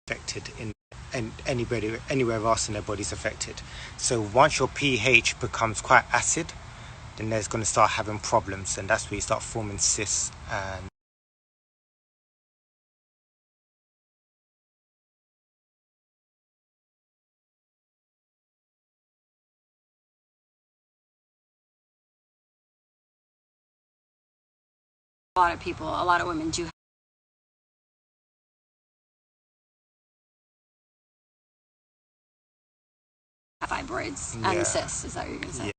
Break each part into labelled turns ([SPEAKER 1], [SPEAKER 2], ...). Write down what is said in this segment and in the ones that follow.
[SPEAKER 1] affected and anywhere else in their body's affected. So once your pH becomes quite acid, then there's going to start having problems, and that's where you start forming cysts. And
[SPEAKER 2] a lot of women do have fibroids and cysts. Is that what you're going to say?
[SPEAKER 1] Yeah.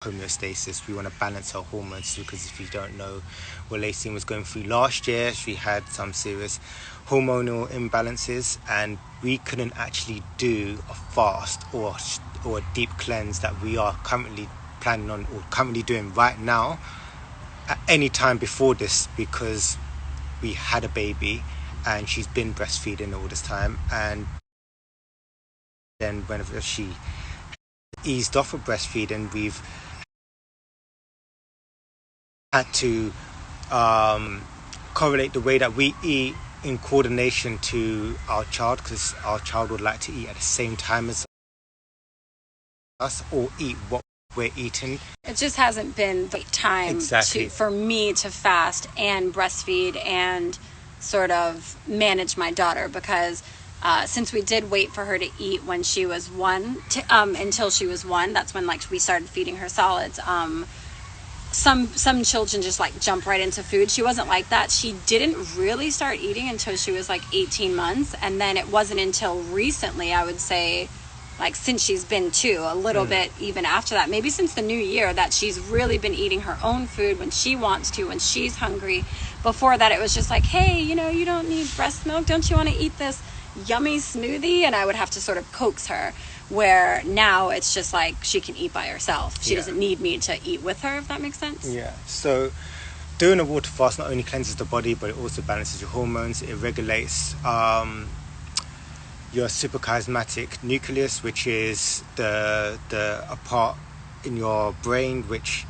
[SPEAKER 1] Homeostasis. We want to balance our hormones, because if you don't know what Laceinne was going through last year, she had some serious hormonal imbalances, and we couldn't actually do a fast or a deep cleanse that we are currently planning on or currently doing right now at any time before this, because we had a baby and she's been breastfeeding all this time. And then whenever she eased off of breastfeeding, we've had to correlate the way that we eat in coordination to our child, because our child would like to eat at the same time as us or eat what we're eating.
[SPEAKER 2] It just hasn't been the time for me to fast and breastfeed and sort of manage my daughter, because since we did wait for her to eat when she was one, until she was one, that's when we started feeding her solids. Some children just jump right into food. She wasn't like that. She didn't really start eating until she was 18 months. And then it wasn't until recently, I would say, since she's been 2, a little bit even after that, maybe since the new year, that she's really been eating her own food when she wants to, when she's hungry. Before that, it was just hey, you don't need breast milk. Don't you want to eat this yummy smoothie? And I would have to sort of coax her. Where now it's just she can eat by herself. She doesn't need me to eat with her, if that makes sense.
[SPEAKER 1] Yeah. So doing a water fast not only cleanses the body, but it also balances your hormones. It regulates your suprachiasmatic nucleus, which is the a part in your brain which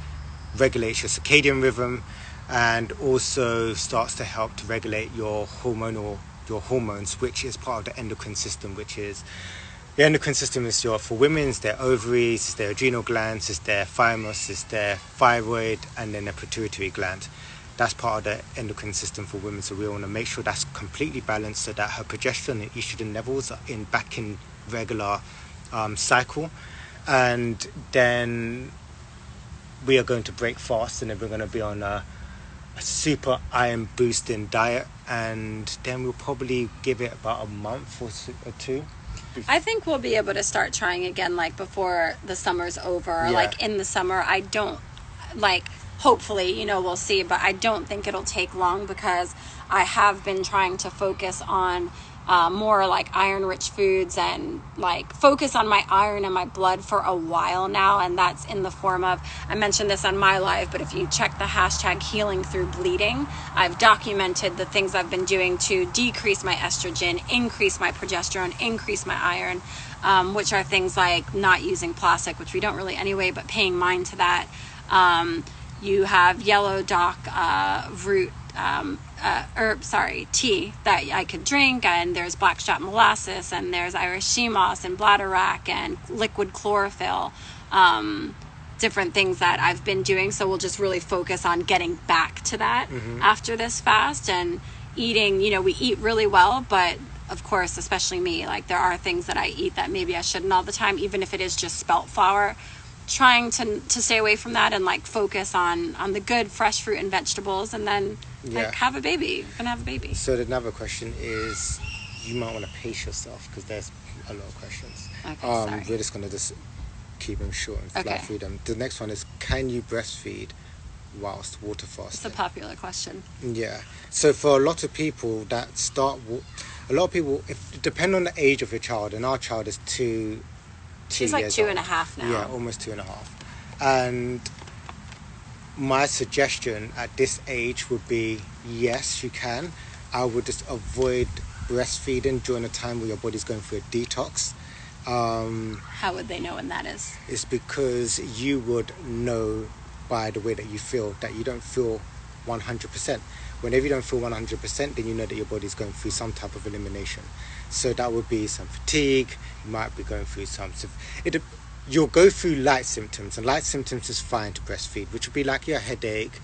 [SPEAKER 1] regulates your circadian rhythm, and also starts to help to regulate your hormones, which is part of the endocrine system, which is the endocrine system is for women, it's their ovaries, it's their adrenal glands, it's their thymus, it's their thyroid, and then their pituitary gland. That's part of the endocrine system for women, so we want to make sure that's completely balanced so that her progesterone and estrogen levels are back in regular cycle. And then we are going to break fast, and then we're going to be on a super iron boosting diet, and then we'll probably give it about a month or 2.
[SPEAKER 2] I think we'll be able to start trying again before the summer's over, in the summer. I don't hopefully, we'll see, but I don't think it'll take long, because I have been trying to focus on more iron-rich foods and focus on my iron and my blood for a while now. And that's in the form of, I mentioned this on my live, but if you check the hashtag healing through bleeding, I've documented the things I've been doing to decrease my estrogen, increase my progesterone, increase my iron, which are things like not using plastic, which we don't really anyway, but paying mind to that. You have yellow dock root tea that I could drink, and there's blackstrap molasses, and there's Irish sea moss and bladderwrack and liquid chlorophyll, different things that I've been doing. So we'll just really focus on getting back to that after this fast, and eating, we eat really well, but of course, especially me, there are things that I eat that maybe I shouldn't all the time, even if it is just spelt flour. Trying to stay away from that and focus on the good fresh fruit and vegetables, and then have a baby. You're gonna have a baby.
[SPEAKER 1] So another question is, you might want to pace yourself, because there's a lot of questions.
[SPEAKER 2] Okay, sorry.
[SPEAKER 1] We're just gonna keep them short and fly through them. The next one is, can you breastfeed whilst water fasting?
[SPEAKER 2] It's a popular question.
[SPEAKER 1] Yeah. So for a lot of people that if depend on the age of your child, and our child is 2
[SPEAKER 2] She's 2.5 now.
[SPEAKER 1] Yeah, almost 2.5. And my suggestion at this age would be, yes, you can. I would just avoid breastfeeding during a time where your body's going through a detox.
[SPEAKER 2] How would they know when that is?
[SPEAKER 1] It's because you would know by the way that you feel that you don't feel 100%. Whenever you don't feel 100%, then you know that your body's going through some type of elimination. So that would be some fatigue. You might be going through you'll go through light symptoms, and light symptoms is fine to breastfeed, which would be like your headache,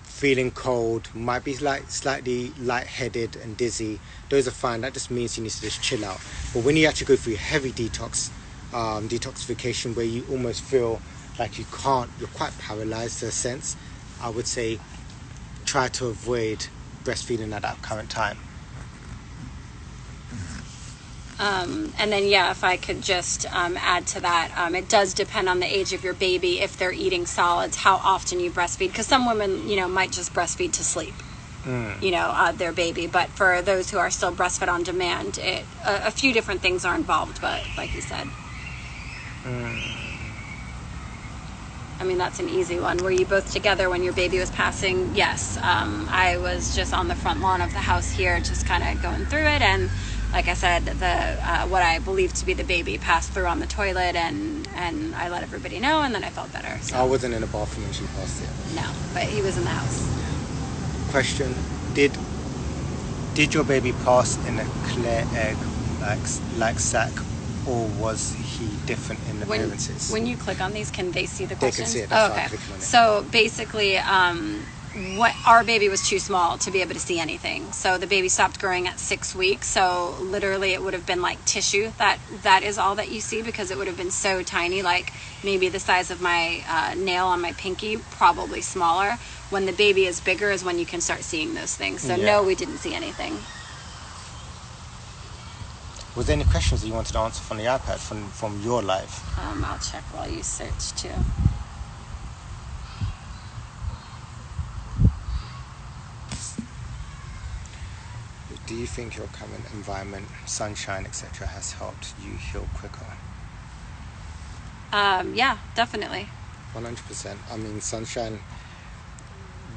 [SPEAKER 1] feeling cold, might be like slightly lightheaded and dizzy. Those are fine. That just means you need to just chill out. But when you actually go through heavy detoxification, where you almost feel like you're quite paralyzed in a sense, I would say try to avoid breastfeeding at that current time.
[SPEAKER 2] And then, if I could just add to that, it does depend on the age of your baby, if they're eating solids, how often you breastfeed. Because some women, might just breastfeed to sleep, their baby. But for those who are still breastfed on demand, a few different things are involved, but like you said. I mean, that's an easy one. Were you both together when your baby was passing? Yes. I was just on the front lawn of the house here, just kind of going through it, and like I said, what I believe to be the baby passed through on the toilet, and I let everybody know, and then I felt better. So.
[SPEAKER 1] I wasn't in the bathroom when she passed it.
[SPEAKER 2] No, but he was in the house.
[SPEAKER 1] Question: Did your baby pass in a clear egg like sac, or was he different in appearances?
[SPEAKER 2] When you click on these, can they see the questions?
[SPEAKER 1] They can see it. That's why I'm clicking on it.
[SPEAKER 2] So basically, our baby was too small to be able to see anything. So the baby stopped growing at 6 weeks. So literally it would have been like tissue. That is all that you see, because it would have been so tiny, like maybe the size of my nail on my pinky, probably smaller. When the baby is bigger is when you can start seeing those things. So no, we didn't see anything.
[SPEAKER 1] Was there any questions that you wanted to answer from the iPad from your life?
[SPEAKER 2] I'll check while you search too.
[SPEAKER 1] Do you think your current environment, sunshine, etc., has helped you heal quicker?
[SPEAKER 2] Yeah, definitely.
[SPEAKER 1] 100%. I mean, sunshine,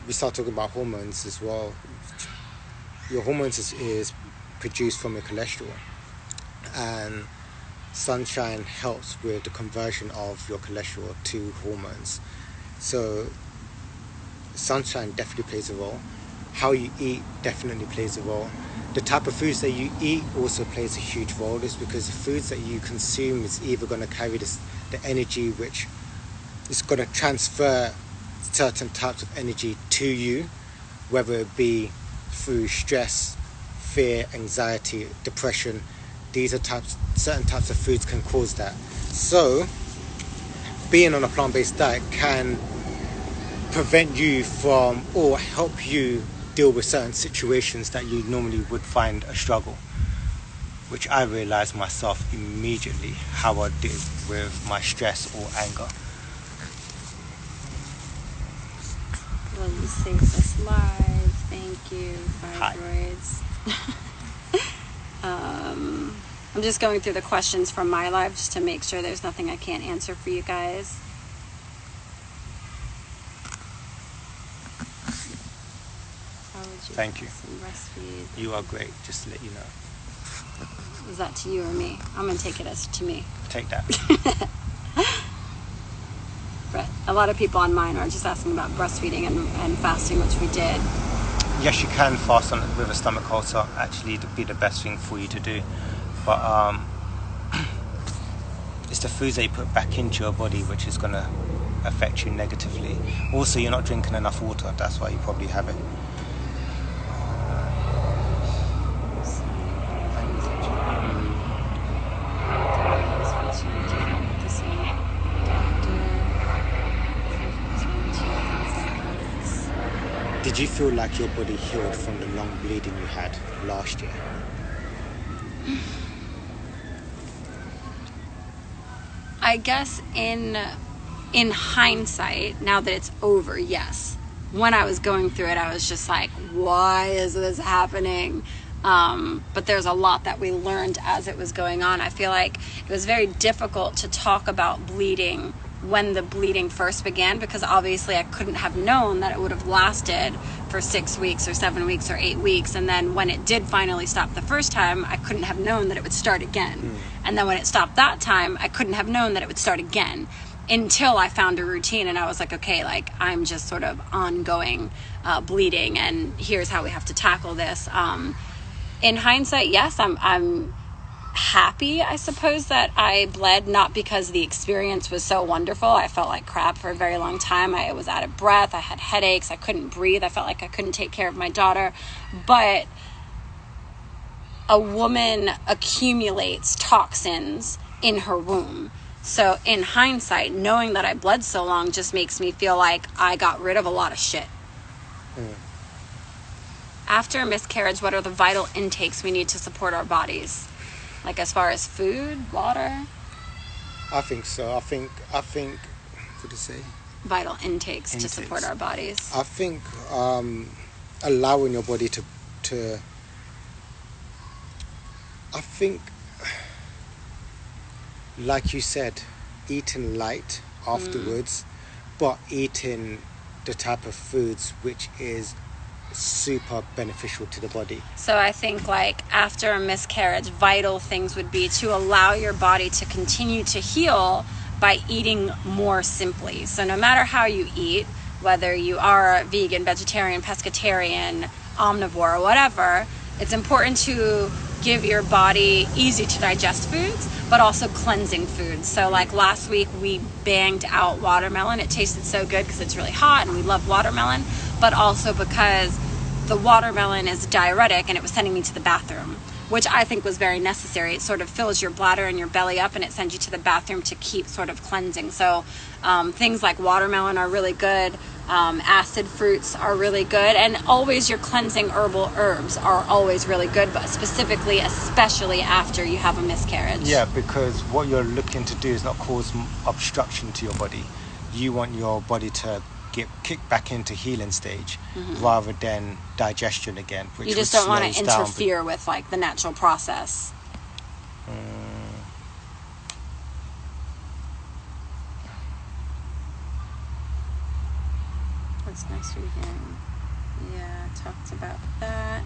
[SPEAKER 1] we start talking about hormones as well. Your hormones is produced from your cholesterol. And sunshine helps with the conversion of your cholesterol to hormones. So sunshine definitely plays a role. How you eat definitely plays a role. The type of foods that you eat also plays a huge role. Is because the foods that you consume is either going to carry the energy which is going to transfer certain types of energy to you, whether it be through stress, fear, anxiety, depression. These are certain types of foods can cause that. So being on a plant-based diet can prevent you from, or help you deal with certain situations that you normally would find a struggle, which I realized myself immediately how I did with my stress or anger.
[SPEAKER 2] Well, you saved us live. Thank you, fibroids. I'm just going through the questions from my live just to make sure there's nothing I can't answer for you guys.
[SPEAKER 1] Thank you. You are great, just to let you know.
[SPEAKER 2] Is that to you or me? I'm going to take it as to me.
[SPEAKER 1] Take that.
[SPEAKER 2] But a lot of people on mine are just asking about breastfeeding and fasting, which we did.
[SPEAKER 1] Yes, you can fast with a stomach ulcer. Actually, it'd be the best thing for you to do. But it's the foods that you put back into your body which is going to affect you negatively. Also, you're not drinking enough water. That's why you probably have it. Did you feel like your body healed from the long bleeding you had last year?
[SPEAKER 2] I guess in hindsight, now that it's over, yes. When I was going through it, I was just like, why is this happening? But there's a lot that we learned as it was going on. I feel like it was very difficult to talk about bleeding when the bleeding first began, because obviously I couldn't have known that it would have lasted for 6 weeks or 7 weeks or 8 weeks. And then when it did finally stop the first time, I couldn't have known that it would start again. And then when it stopped that time, I couldn't have known that it would start again, until I found a routine. And I was like, okay, like, I'm just sort of ongoing bleeding, and here's how we have to tackle this. In hindsight, yes, I'm happy, I suppose, that I bled, not because the experience was so wonderful. I felt like crap for a very long time. I was out of breath. I had headaches. I couldn't breathe. I felt like I couldn't take care of my daughter. But a woman accumulates toxins in her womb. So in hindsight, knowing that I bled so long just makes me feel like I got rid of a lot of shit. After a miscarriage, what are the vital intakes we need to support our bodies? Like as far as food, water?
[SPEAKER 1] I think so. I think what did you say?
[SPEAKER 2] Vital intakes to support our bodies.
[SPEAKER 1] I think allowing your body to I think, like you said, eating light afterwards, but eating the type of foods which is super beneficial to the body.
[SPEAKER 2] So I think, like, after a miscarriage, vital things would be to allow your body to continue to heal by eating more simply. So no matter how you eat, whether you are vegan, vegetarian, pescatarian, omnivore, or whatever, it's important to give your body easy to digest foods, but also cleansing foods. So like last week we banged out watermelon. It tasted so good because it's really hot and we love watermelon, but also because the watermelon is diuretic and it was sending me to the bathroom, which I think was very necessary. It sort of fills your bladder and your belly up and it sends you to the bathroom to keep sort of cleansing. So things like watermelon are really good. Acid fruits are really good, and always your cleansing herbal herbs are always really good, but specifically, especially after you have a miscarriage.
[SPEAKER 1] Yeah, because what you're looking to do is not cause obstruction to your body. You want your body to get kicked back into healing stage rather than digestion again. Which
[SPEAKER 2] you just don't want to interfere with like the natural process. Next weekend. Yeah, talked about that.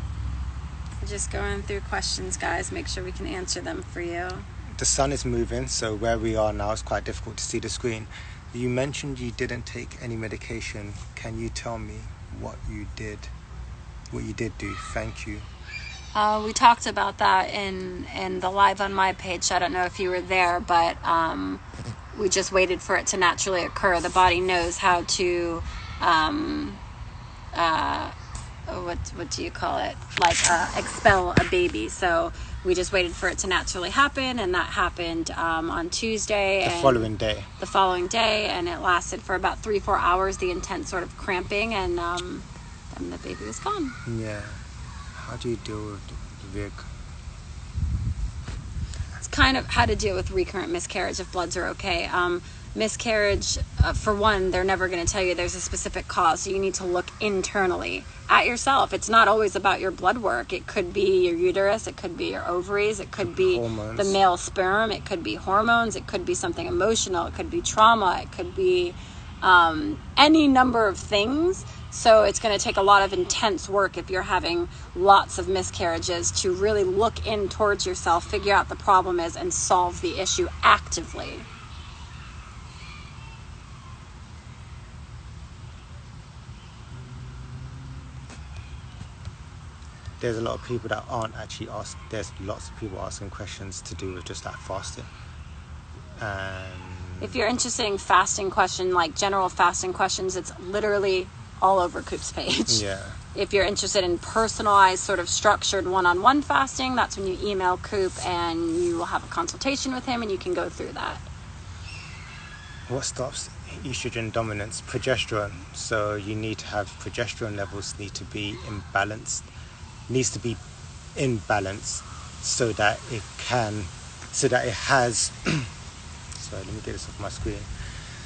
[SPEAKER 2] We're just going through questions, guys. Make sure we can answer them for you.
[SPEAKER 1] The sun is moving, so where we are now it's quite difficult to see the screen. You mentioned you didn't take any medication. Can you tell me what you did do? Thank you.
[SPEAKER 2] We talked about that in the live on my page. I don't know if you were there, but we just waited for it to naturally occur. The body knows how to what do you call it? Like expel a baby. So we just waited for it to naturally happen, and that happened on Tuesday.
[SPEAKER 1] The following day, and it lasted for about 3-4 hours. The intense sort of cramping, and then the baby was gone. Yeah. How do you deal with Vic?
[SPEAKER 2] It's kind of how to deal with recurrent miscarriage if bloods are okay. Miscarriage, for one, they're never going to tell you there's a specific cause, so you need to look internally at yourself. It's not always about your blood work. It could be your uterus, it could be your ovaries, it could be hormones. The male sperm, it could be hormones, it could be something emotional, it could be trauma, it could be any number of things. So it's going to take a lot of intense work if you're having lots of miscarriages to really look in towards yourself, figure out the problem is, and solve the issue actively.
[SPEAKER 1] There's a lot of people that aren't actually asked. There's lots of people asking questions to do with just that fasting.
[SPEAKER 2] If you're interested in fasting question, like general fasting questions, it's literally all over Coop's page.
[SPEAKER 1] Yeah.
[SPEAKER 2] If you're interested in personalized, sort of structured one-on-one fasting, that's when you email Coop and you will have a consultation with him and you can go through that.
[SPEAKER 1] What stops estrogen dominance? Progesterone. So you need to have progesterone levels need to be imbalanced. Needs to be in balance so that it has sorry, let me get this off my screen,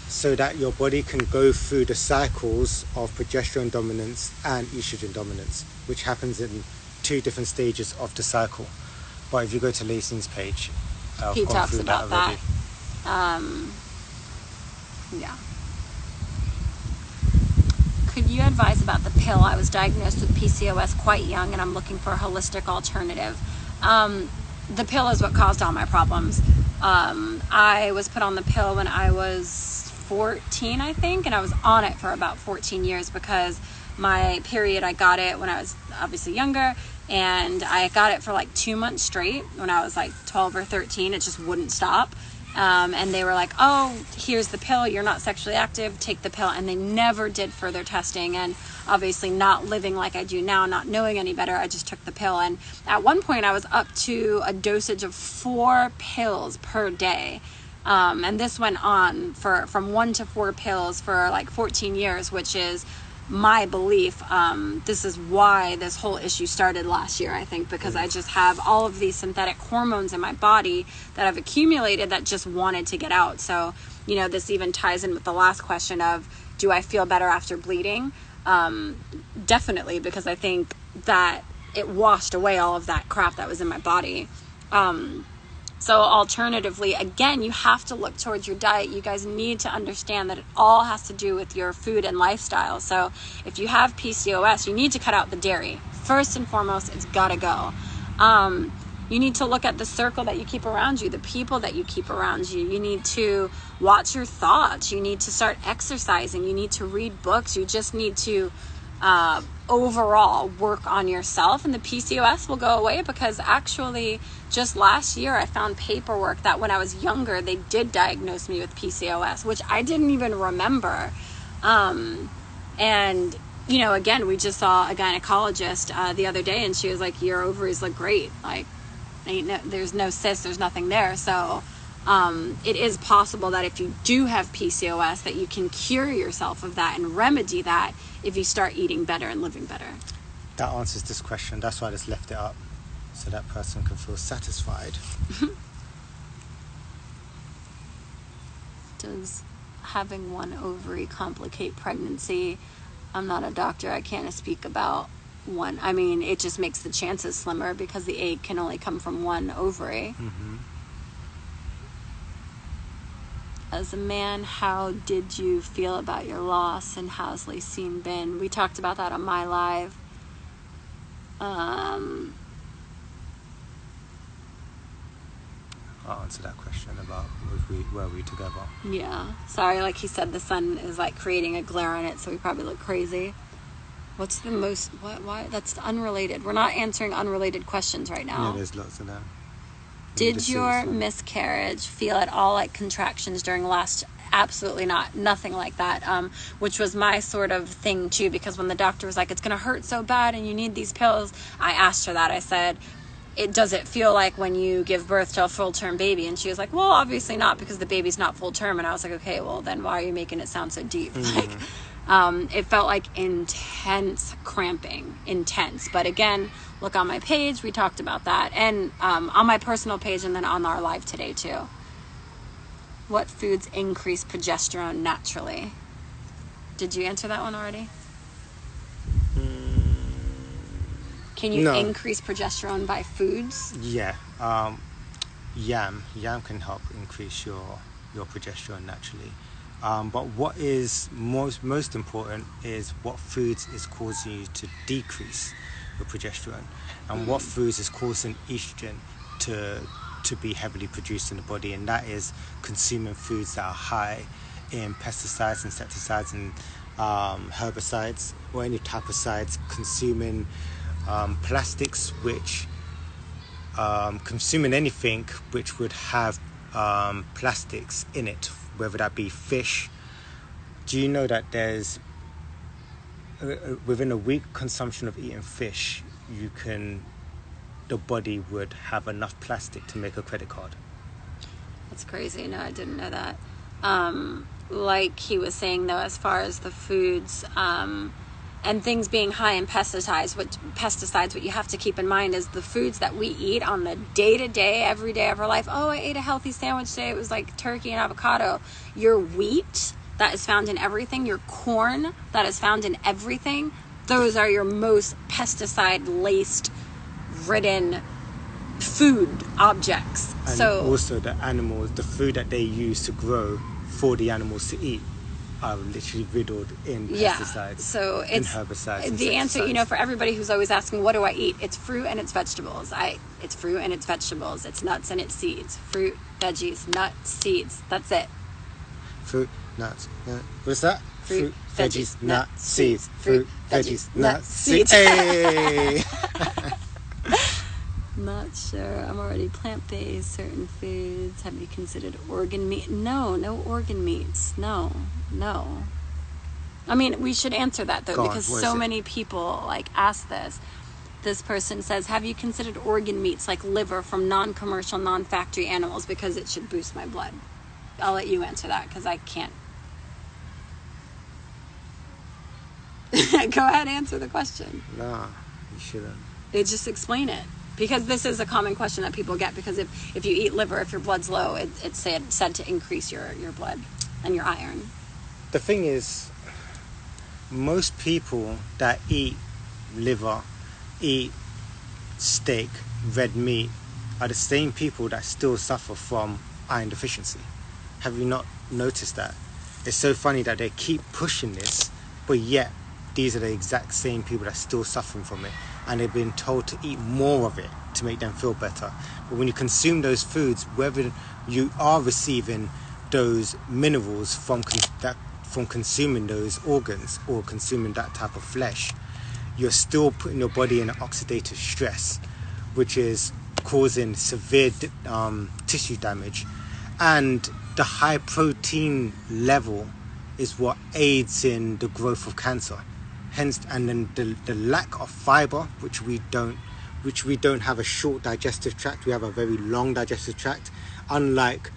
[SPEAKER 1] so that your body can go through the cycles of progesterone dominance and estrogen dominance, which happens in 2 different stages of the cycle. But if you go to Lacenne's page,
[SPEAKER 2] he talks about that. Yeah. Could you advise about the pill? I was diagnosed with PCOS quite young, and I'm looking for a holistic alternative. The pill is what caused all my problems. I was put on the pill when I was 14, I think, and I was on it for about 14 years because my period, I got it when I was obviously younger, and I got it for like 2 months straight when I was like 12 or 13. It just wouldn't stop. And they were like, oh, here's the pill, you're not sexually active, take the pill. And they never did further testing. And obviously not living like I do now, not knowing any better, I just took the pill. And at one point I was up to a dosage of 4 pills per day. And this went on from 1 to 4 pills for like 14 years, which is my belief. This is why this whole issue started last year, I think, because I just have all of these synthetic hormones in my body that I've accumulated that just wanted to get out. So, you know, this even ties in with the last question of, do I feel better after bleeding? Definitely, because I think that it washed away all of that crap that was in my body. So alternatively, again, you have to look towards your diet. You guys need to understand that it all has to do with your food and lifestyle. So if you have PCOS, you need to cut out the dairy. First and foremost, it's gotta go. You need to look at the circle that you keep around you, the people that you keep around you. You need to watch your thoughts. You need to start exercising. You need to read books. You just need to overall work on yourself, and the PCOS will go away, because actually just last year I found paperwork that when I was younger they did diagnose me with PCOS, which I didn't even remember. And you know, again, we just saw a gynecologist the other day, and she was like, your ovaries look great, like there's no cysts, there's nothing there. So it is possible that if you do have PCOS, that you can cure yourself of that and remedy that if you start eating better and living better.
[SPEAKER 1] That answers this question. That's why I just left it up, so that person can feel satisfied.
[SPEAKER 2] Does having one ovary complicate pregnancy? I'm not a doctor. I can't speak about one. I mean, it just makes the chances slimmer because the egg can only come from one ovary.
[SPEAKER 1] Mm-hmm.
[SPEAKER 2] As a man, how did you feel about your loss, and how's Laceinne been? We talked about that on my live.
[SPEAKER 1] I'll answer that question about were we together.
[SPEAKER 2] Yeah. Sorry, like he said, the sun is like creating a glare on it, so we probably look crazy. What's the most... Why? That's unrelated. We're not answering unrelated questions right now.
[SPEAKER 1] Yeah, there's lots of them.
[SPEAKER 2] Did your miscarriage feel at all like contractions during last? Absolutely not. Nothing like that, which was my sort of thing too, because when the doctor was like, it's going to hurt so bad and you need these pills, I asked her that. I said, does it feel like when you give birth to a full-term baby? And she was like, well, obviously not, because the baby's not full-term. And I was like, okay, well, then why are you making it sound so deep? It felt like intense cramping, intense. But again, look on my page, we talked about that. And on my personal page, and then on our live today too. What foods increase progesterone naturally? Did you answer that one already? Can you increase progesterone by foods?
[SPEAKER 1] Yeah. Yam can help increase your progesterone naturally. But what is most important is what foods is causing you to decrease your progesterone, and what foods is causing estrogen to be heavily produced in the body, and that is consuming foods that are high in pesticides, insecticides, and herbicides, or any type of sides, consuming plastics, which consuming anything which would have plastics in it, whether that be fish. Do you know that there's within a week consumption of eating fish, the body would have enough plastic to make a credit card?
[SPEAKER 2] That's crazy. No, I didn't know that. Like he was saying though, as far as the foods and things being high in pesticides, what you have to keep in mind is the foods that we eat on the day-to-day, every day of our life. Oh, I ate a healthy sandwich today. It was like turkey and avocado. Your wheat that is found in everything, your corn that is found in everything, those are your most pesticide-laced, ridden food objects.
[SPEAKER 1] And
[SPEAKER 2] so
[SPEAKER 1] also the animals, the food that they use to grow for the animals to eat are literally riddled in pesticides,
[SPEAKER 2] so it's
[SPEAKER 1] and herbicides. And
[SPEAKER 2] the answer, for everybody who's always asking, what do I eat? It's fruit and it's vegetables. It's fruit and it's vegetables. It's nuts and it's seeds. Fruit, veggies, nuts, seeds. That's it.
[SPEAKER 1] Fruit, nuts. What's that?
[SPEAKER 2] Fruit, veggies, nuts, seeds.
[SPEAKER 1] Fruit, veggies, nuts, seeds. Hey!
[SPEAKER 2] Not sure. I'm already plant-based. Certain foods. Have you considered organ meat? No organ meats. No. I mean, we should answer that though, because so many people ask this. This person says, have you considered organ meats like liver from non-commercial, non-factory animals, because it should boost my blood? I'll let you answer that because I can't. Go ahead, answer the question.
[SPEAKER 1] Nah, you shouldn't.
[SPEAKER 2] Just explain it. Because this is a common question that people get, because if you eat liver, if your blood's low, it's said to increase your blood and your iron.
[SPEAKER 1] The thing is, most people that eat liver, eat steak, red meat, are the same people that still suffer from iron deficiency. Have you not noticed that? It's so funny that they keep pushing this, but yet these are the exact same people that are still suffering from it, and they've been told to eat more of it to make them feel better. But when you consume those foods, whether you are receiving those minerals from consuming those organs or consuming that type of flesh, you're still putting your body in oxidative stress, which is causing severe tissue damage. And the high protein level is what aids in the growth of cancer. Hence, and then the lack of fiber, which we don't have a short digestive tract. We have a very long digestive tract. Unlike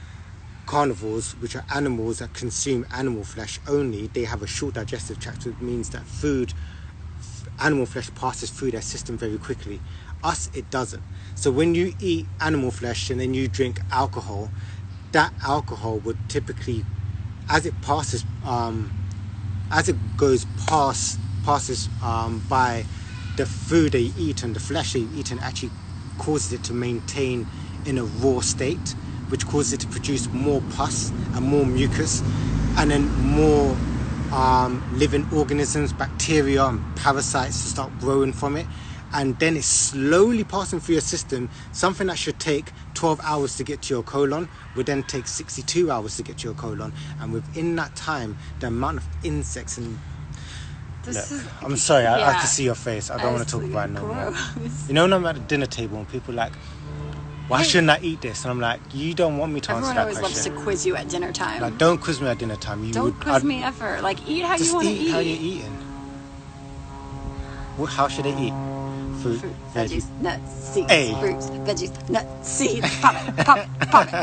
[SPEAKER 1] carnivores, which are animals that consume animal flesh only, they have a short digestive tract, which means that animal flesh passes through their system very quickly. Us, it doesn't. So when you eat animal flesh and then you drink alcohol, that alcohol would typically, as it passes by the food that you eat and the flesh that you eat, and actually causes it to maintain in a raw state, which causes it to produce more pus and more mucus, and then more living organisms, bacteria and parasites to start growing from it. And then it's slowly passing through your system. Something that should take 12 hours to get to your colon would then take 62 hours to get to your colon. And within that time, the amount of insects and... I'm sorry, I have to see your face. I don't want to talk about it no more. When I'm at the dinner table and people are like, why shouldn't I eat this? And I'm like, you don't want me to answer that question.
[SPEAKER 2] Everyone always loves to quiz you at dinner time.
[SPEAKER 1] Don't quiz me at dinner time.
[SPEAKER 2] Don't quiz me ever. Eat how you want to eat.
[SPEAKER 1] Just eat how you're eating. How should I eat? Fruit,
[SPEAKER 2] veggies, nuts, seeds.
[SPEAKER 1] Hey.
[SPEAKER 2] Fruits, veggies, nuts, seeds. Pop it.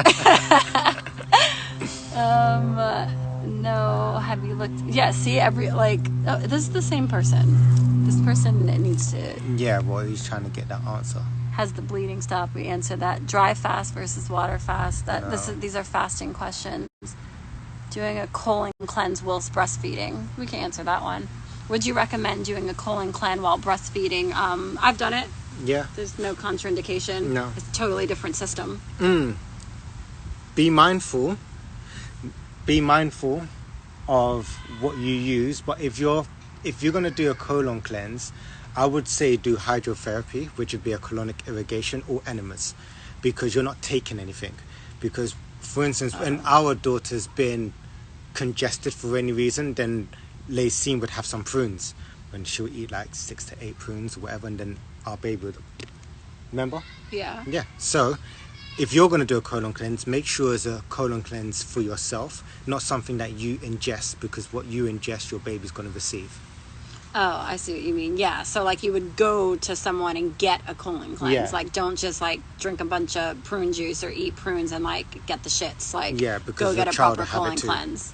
[SPEAKER 2] No, have you looked? Yeah, see, this is the same person. This person needs to...
[SPEAKER 1] Yeah, well, he's trying to get that answer.
[SPEAKER 2] Has the bleeding stopped? We answer that. Dry fast versus water fast. These are fasting questions. Doing a colon cleanse whilst breastfeeding. We can answer that one. Would you recommend doing a colon cleanse while breastfeeding? I've done it.
[SPEAKER 1] Yeah.
[SPEAKER 2] There's no contraindication.
[SPEAKER 1] No.
[SPEAKER 2] It's a totally different system.
[SPEAKER 1] Be mindful of what you use, but if you're going to do a colon cleanse, I would say do hydrotherapy, which would be a colonic irrigation, or enemas, because you're not taking anything. Because, for instance, when our daughter's been congested for any reason, then Laceinne would have some prunes, when she would eat 6 to 8 prunes or whatever, and then our baby would... Remember?
[SPEAKER 2] Yeah.
[SPEAKER 1] So if you're going to do a colon cleanse, make sure it's a colon cleanse for yourself, not something that you ingest, because what you ingest, your baby's going to receive.
[SPEAKER 2] Oh, I see what you mean. Yeah, so you would go to someone and get a colon cleanse.
[SPEAKER 1] Yeah.
[SPEAKER 2] Don't just drink a bunch of prune juice or eat prunes and get the shits.
[SPEAKER 1] Because
[SPEAKER 2] go get a proper colon cleanse.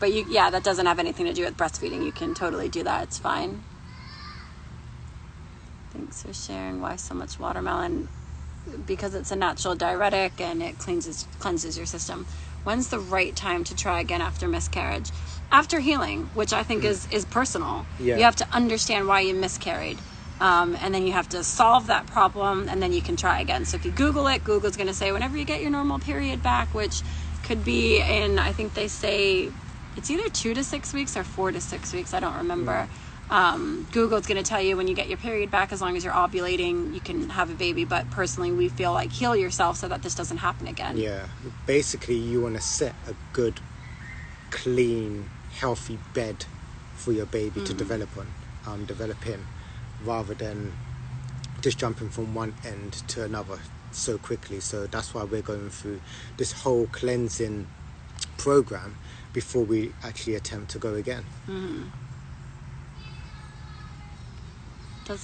[SPEAKER 2] But that doesn't have anything to do with breastfeeding. You can totally do that. It's fine. Thanks for sharing. Why so much watermelon? Because it's a natural diuretic and it cleanses your system. When's the right time to try again after miscarriage? After healing, which I think is personal.
[SPEAKER 1] Yeah.
[SPEAKER 2] You have to understand why you miscarried. And then you have to solve that problem, and then you can try again. So if you Google it, Google's going to say whenever you get your normal period back, which could be in, I think they say it's either 2 to 6 weeks or 4 to 6 weeks. I don't remember. Google's going to tell you when you get your period back, as long as you're ovulating, you can have a baby. But personally, we feel like heal yourself so that this doesn't happen again.
[SPEAKER 1] Yeah. Basically, you want to set a good, clean, healthy bed for your baby to develop in, rather than just jumping from one end to another so quickly. So that's why we're going through this whole cleansing program before we actually attempt to go again.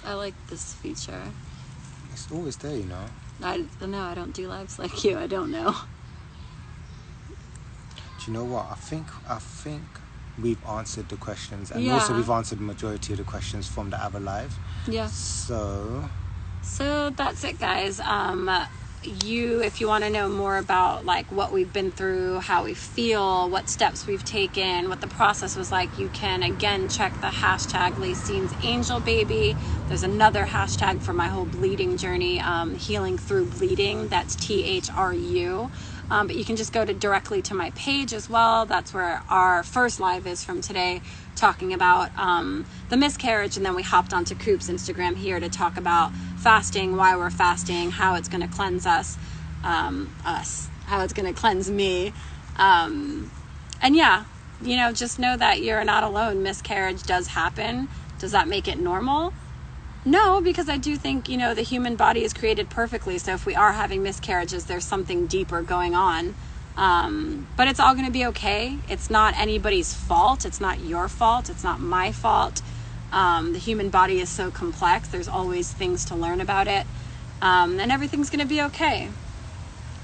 [SPEAKER 2] I like this feature.
[SPEAKER 1] It's always there, you know.
[SPEAKER 2] I don't know. I don't do lives like you. I don't know.
[SPEAKER 1] Do you know what? I think we've answered the questions, and also we've answered the majority of the questions from the other live.
[SPEAKER 2] Yeah.
[SPEAKER 1] So
[SPEAKER 2] that's it, guys. If you want to know more about like what we've been through, how we feel, what steps we've taken, what the process was like, you can again check the hashtag Lacinne's Angel Baby. There's another hashtag for my whole bleeding journey, healing through bleeding. That's THRU. But you can just go directly to my page as well. That's where our first live is from today, talking about the miscarriage, and then we hopped onto Coop's Instagram here to talk about fasting, why we're fasting, how it's going to cleanse how it's going to cleanse me. And yeah, just know that you're not alone. Miscarriage does happen. Does that make it normal? No, because I do think, the human body is created perfectly. So if we are having miscarriages, there's something deeper going on. But it's all going to be okay. It's not anybody's fault. It's not your fault. It's not my fault. The human body is so complex. There's always things to learn about it. And everything's going to be okay.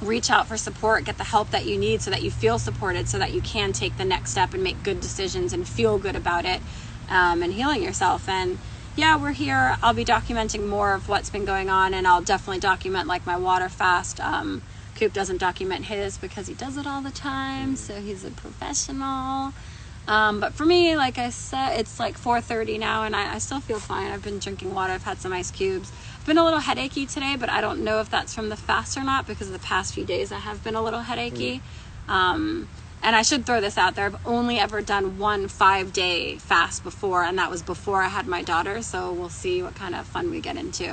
[SPEAKER 2] Reach out for support. Get the help that you need so that you feel supported, so that you can take the next step and make good decisions and feel good about it, and healing yourself. And yeah, we're here. I'll be documenting more of what's been going on, and I'll definitely document like my water fast. Coop doesn't document his because he does it all the time, so he's a professional. But for me, like I said, it's like 4:30 now, and I still feel fine. I've been drinking water. I've had some ice cubes. I've been a little headachy today, but I don't know if that's from the fast or not, because the past few days I have been a little headachy. And I should throw this out there. I've only ever done one 5-day fast before, and that was before I had my daughter. So we'll see what kind of fun we get into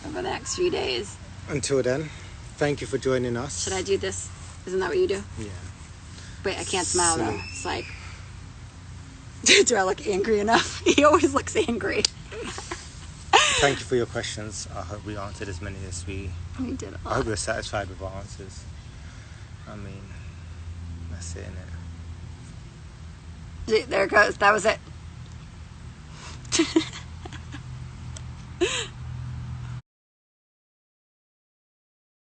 [SPEAKER 2] over the next few days.
[SPEAKER 1] Until then, thank you for joining us.
[SPEAKER 2] Should I do this? Isn't that what you do?
[SPEAKER 1] Yeah.
[SPEAKER 2] Wait, I can't smile though. It's like, do I look angry enough? He always looks angry.
[SPEAKER 1] Thank you for your questions. I hope we answered as many as we
[SPEAKER 2] did.
[SPEAKER 1] I hope we're satisfied with our answers. I mean, that's it, innit?
[SPEAKER 2] There it goes. That was it.